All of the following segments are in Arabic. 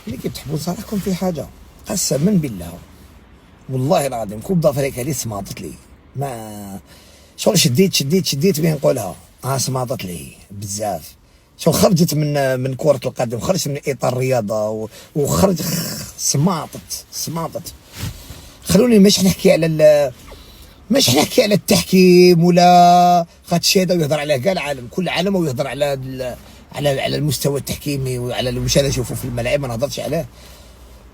اللي كتحبوا صراحكم في حاجه قسما بالله والله العظيم كوب دافريكا اللي سماطت لي ما شغل شديت بين نقولها سماطت لي بزاف شغل خرجت من كرة القدم خرجت من اطار الرياضه وخرج سماطت خلوني مش نحكي على التحكيم ولا خاطش هذا ويهضر على كاع العالم كل عالم ويهضر على المستوى التحكيمي وعلى واش انا نشوفه في الملاعب ما نهضرش عليه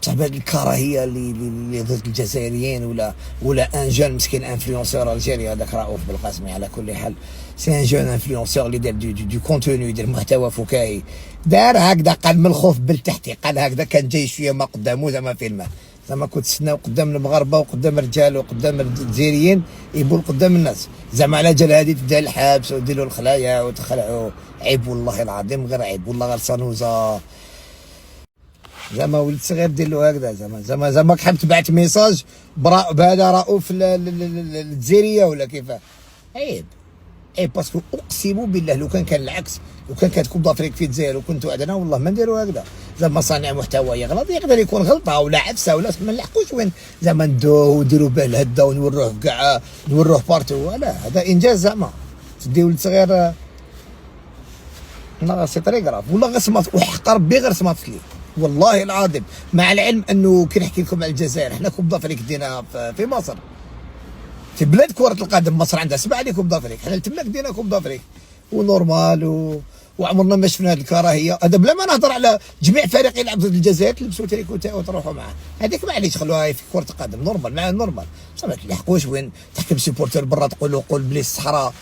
بصح هذه الكراهيه اللي ضد الجزائريين ولا ان جون مسكين انفلونسور الجيري هذاك رؤوف بالقاسمي على كل حال سي ان جون انفلونسور اللي دار دو كونتوني يدير محتوى فكاهي دار هكذا قال من الخوف بالتحتي قال هكذا كان جاي شويه ما قدامه زعما فيلم زعما كنت تسناو قدام المغاربه وقدام الرجال وقدام الجزائريين يبول قدام الناس زعما على جال هذه تدير الحبس وديروا الخلايا وتخلعوا عيب والله العظيم غير عيب والله غير صنوزه زعما ولد صغير دير له هكذا زعما حاب تبعت ميساج بهذا رؤوف الجزائريه ولا كيفاه عيب باسكو اقسم بالله لو كان العكس لو كانت كوب دافريك في الجزائر وكنتوا عندنا والله ما نديروا هكذا زعما صانع محتوى يغلط يقدر يكون غلطه ولا عفسه ولا ما نلحقوش وين زعما ندوه ونديروا به الهده ونوروه كاع نوروه بارتو لا هذا انجاز زعما تدي ولد صغير لا سي طري كراف والله غير سمعت وحق ربي غير سمعت لي والله العظيم مع العلم انه كي نحكي لكم على الجزائر حنا كوب دافريك دينا في مصر في بلاد كرة القدم مصر عندها 7 كوب دافريك حنا تماك دينا كوب دافريك ونورمال وعمرنا ما شفنا هذه الكراهيه هذا بلا ما نهضر على جميع فريق يلعب ضد الجزائر تلبسوا تريكوتا وتروحوا معاه هذيك معليش خلوها في كرة القدم نورمال مع نورمال بصح ما تلحقوش وين تحكم سيبورتر برا تقول له قول بلي الصحراء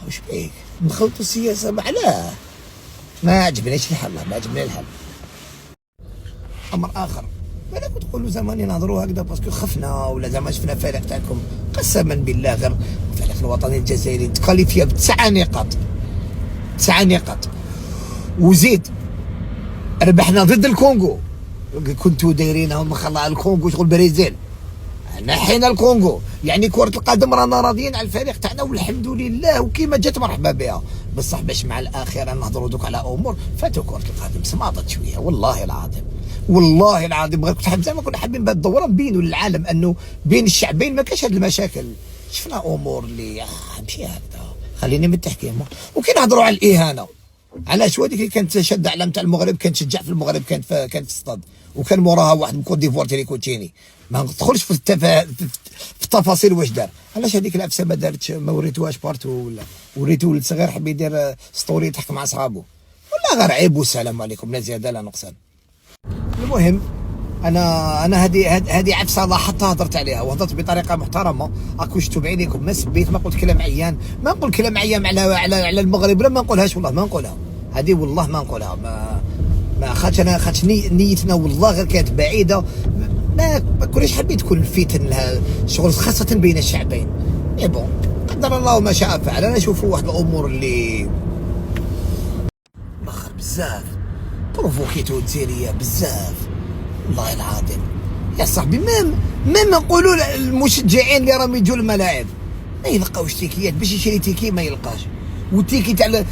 واش بيك نخلطوا السياسه معلاه ما عجبنيش الحل ما عجبني الحل امر اخر ماذا كنت تقولوا زمان ينهضروا هكذا باسكو خفنا ولا زعما شفنا فريق تاعكم قسما بالله غير الفريق الوطني الجزائري تكاليفيا ب9 نقاط 9 نقاط وزيد ربحنا ضد الكونغو كنتوا دايرينهم خلا الكونغو شغل بريزيل نحينا الكونغو يعني كرة القدم رانا راضيين على الفريق تاعنا والحمد لله وكيما جات مرحبا بها بصح باش مع الاخيره نهضروا دوك على امور فاتوا كرة القدم سماطت شويه والله العظيم غير كنت حاب زعما كنا حابين بهذه الدوره نبينوا للعالم انه بين الشعبين ما كاش هذه المشاكل شفنا امور اللي ماشي هكذا خليني من التحكيم وكي نهضروا على الاهانه علاش هذيك اللي كانت شاده علم تاع المغرب كانت تشجع في المغرب كانت في الصاد وكان موراها واحد من كوت ديفوار تريكوتيني ما ندخلش في التفاصيل واش دار علاش هذيك العفسه ما دارتش ما وريتوهاش بارتو ولا وريتو ولد صغير حب يدير ستوري يضحك مع صحابه ولا غير عيب والسلام عليكم لا زياده لا نقصان المهم انا هذه عفسه لاحظتها هضرت عليها وهضرت بطريقه محترمه راكم شفتوا بعينيكم ما سبيت ما قلت كلام عيان ما نقول كلام عيان على المغرب لا ما نقولهاش والله ما نقولها هذه والله ما نقولها ما خاطش نيتنا والله غير كانت بعيده ما كناش حابين تكون الفتن لها شغل خاصه بين الشعبين مي بون قدر الله ما شاء فعل انا نشوفوا واحد الامور اللي مخر بزاف بروفوكيتو الجزائريه بزاف والله العظيم يا صاحبي ما نقولوا المشجعين اللي راهم يجوا الملاعب ما يلقاوش تيكيات باش يشري تيكي ما يلقاش والتيكي تاع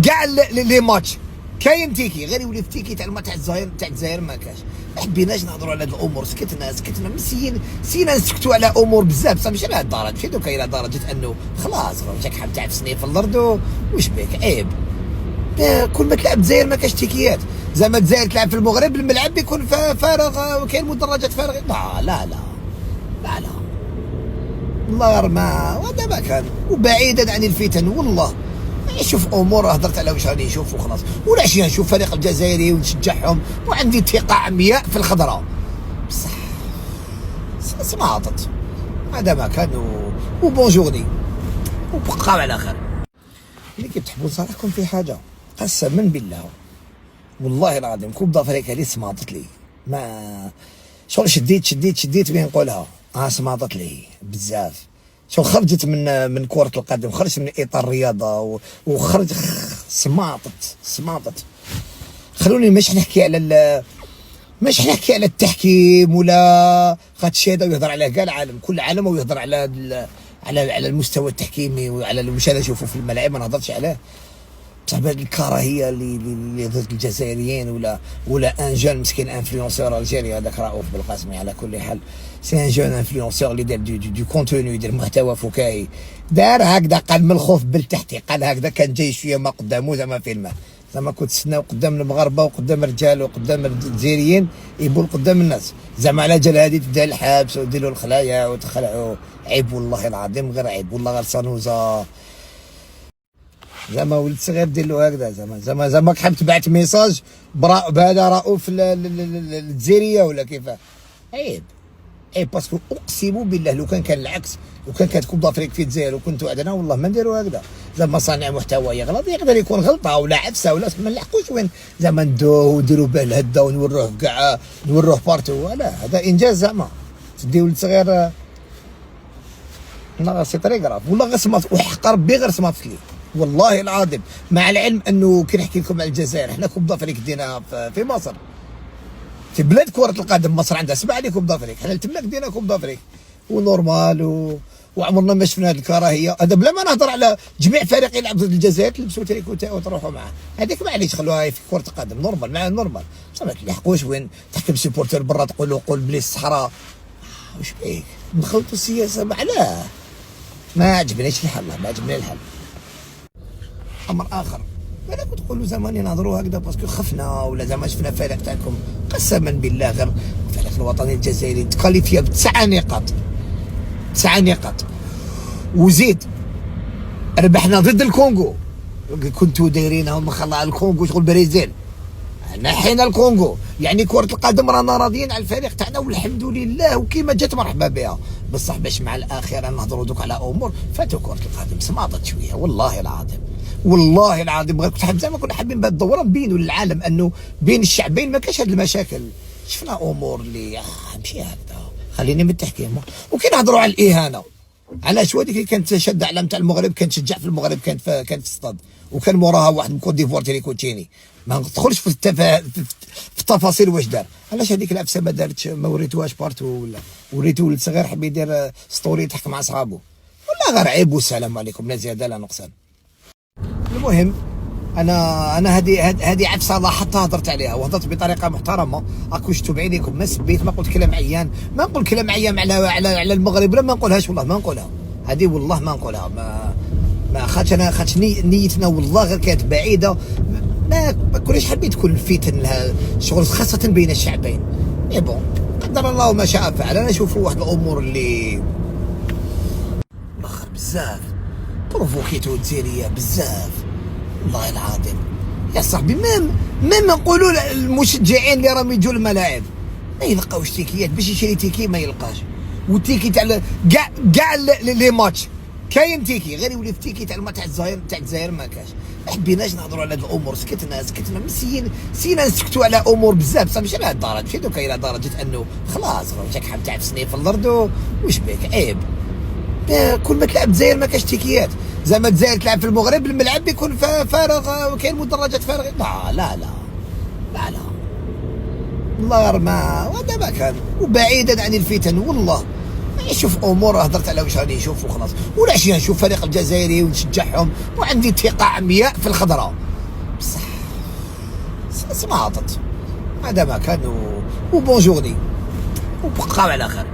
كاع لي ماتش كاين تيكي غير يولي في تيكي تاع الماتش تاع الجزائر ما كاش ما حبيناش نهضروا على هاد الامور سكتنا نسينا نسكتوا على امور بزاف بصح ماشي على هاد الدرجه ماشي دوكا الى درجه انه خلاص راك حاب تعفسني في الارض واش بك عيب كل ما تلعب الجزائر ما كاش تيكيات زعما الجزائر تلعب في المغرب الملعب بيكون فارغ وكاين مدرجات فارغه لا والله غير ما هذا ما كان وبعيدا عن الفتن والله نشوف امور هضرت على واش غادي نشوف وخلاص ولا شي نشوف فريق الجزائري ونشجعهم وعندي ثقه عمياء في الخضراء بصح سمعطت هذا ما كان وبونجورني وبقاو على خير اللي كتحبوا صراحكم في حاجه قسما بالله والله العظيم كوب دافريكا اللي سماطت لي ما شغل شديت بين نقولها سماطت لي بزاف شغل خرجت من كرة القدم خرجت من اطار الرياضه وخرج سماطت خلوني مش نحكي على التحكيم ولا خاطش هذا ويهضر على كاع العالم كل عالم ويهضر على المستوى التحكيمي وعلى واش انا نشوفه في الملاعب ما نهضرش عليه بصح بهاد الكراهيه اللي ضد الجزائريين ولا ان جون مسكين انفلونسور الجيري هذاك رؤوف بالقاسمي. على كل حال سي ان جون انفلونسور اللي دار دو كونتوني، يدير محتوى فكاهي، دار هكذا قال من الخوف بالتحتي، قال هكذا كان جاي شويه ما قدامه زعما فيلمه، زعما كنت تسناو قدام المغاربه وقدام الرجال وقدام الجزائريين يبول قدام الناس، زعما على جال هذه تدير الحبس وديروا الخلايا وتخلعوا. عيب والله العظيم، غير عيب والله، غير صنوزه. زعما ولد صغير دير له هكذا، زعما كحب تبعت ميساج بهذا رؤوف الجزائريه ولا كيفاه. عيب باسكو اقسم بالله لو كان العكس، لو كانت كوب دافريك في الجزائر وكنتوا عندنا والله ما نديروا هكذا. زعما صانع محتوى يغلط، يقدر يكون غلطه ولا عفسه ولا ما نلحقوش وين زعما ندوه ونديروا به الهده ونوروه كاع، نوروه بارتو. لا هذا انجاز، زعما تدي ولد صغير لا سي طري كراف والله، غير سمعت وحق ربي غير سمعت لي والله العظيم. مع العلم انه كي نحكي لكم على الجزائر، حنا كوب دافريك دينا في مصر، في بلاد كرة القدم. مصر عندها 7 لي كوب دافريك، حنا تماك دينا كوب دافريك ونورمال وعمرنا ما شفنا هذه الكراهيه. هذا بلا ما نهضر على جميع فريق يلعب ضد الجزائر تلبسوا تريكو تاعو وتروحوا معاه، هذيك معليش خلوها في كرة القدم نورمال، مع نورمال. بصح ما تلحقوش وين تحكم سيبورتر برا تقول له قول بلي الصحراء. واش بيك نخلطوا السياسه؟ معلاه ما عجبنيش الحل، ما عجبني الحل. امر اخر، انا كنت تقولوا زمان يناظروا هكذا باسكو خفنا ولا زعما شفنا فريق تاعكم، قسما بالله غير الفريق الوطني الجزائري تكاليفيا ب9 نقاط، 9 نقاط وزيد ربحنا ضد الكونغو. كنتوا دايرينهم خلا الكونغو شغل بريزيل، نحينا الكونغو. يعني كرة القدم رانا راضيين على الفريق تاعنا والحمد لله، وكيما جات مرحبا بها. بصح باش مع الاخيره نهضروا دوك على امور فاتوا كرة القدم سماطت شويه والله العظيم، والله العظيم. غير كنت حاب زعما كنا حابين بهذه الدوره نبينوا للعالم انه بين الشعبين ما كاش هذه المشاكل. شفنا امور اللي ماشي هكذا، خليني من التحكيم. وكي نهضروا على الاهانه، علاش هذيك اللي كانت شاده علم تاع المغرب، كانت تشجع في المغرب، كانت في الصاد، وكان موراها واحد من كوت ديفوار تريكوتيني. ما ندخلش في التفاصيل واش دار. علاش هذيك العفسه ما دارتش، ما وريتوهاش بارتو، ولا وريتو ولد صغير حب يدير ستوري يضحك مع صحابه؟ والله غير عيب والسلام عليكم، لا زياده لا نقصان. المهم انا هذه عفسه لاحظتها، هضرت عليها وهضرت بطريقه محترمه. راكم شفتوا بعينيكم، ما سبيت، ما قلت كلام عيان، ما نقول كلام عيان على المغرب، لا ما نقولهاش والله، ما نقولها هذه والله، ما نقولها. ما خاطش نيتنا والله غير كانت بعيده، ما كناش حابين تكون الفتن لها شغل خاصه بين الشعبين. مي بون قدر الله ما شاء فعل. انا نشوفوا واحد الامور اللي الاخر بزاف بروفوكيتو الجزائريه بزاف والله العظيم يا صاحبي. ما نقولوا المشجعين اللي راهم يجوا الملاعب ما يلقاوش تيكيات، باش يشري تيكي ما يلقاش، والتيكي تاع كاع لي ماتش كاين تيكي، غير يولي في تيكي تاع الماتش تاع الجزائر ما كاش. ما حبيناش نهضروا على هذه الامور، سكتنا نسينا نسكتوا على امور بزاف، بصح ماشي لهذه الدرجه، ماشي دوكا الى درجه انه خلاص راك حاب تعفسني في الارض واش بك. عيب كل ما تلعب الجزائر ما كاش تيكيات، زعما الجزائر تلعب في المغرب الملعب يكون فارغ وكاين مدرجات فارغه. لا والله غير ما هذا ما كان، وبعيدا عن الفتن والله. نشوف امور هضرت على واش غادي نشوف وخلاص، ولا شي نشوف فريق الجزائري ونشجعهم وعندي ثقه عمياء في الخضراء. بصح سمعطت هذا ما كان، وبونجورني وبقاو على خير.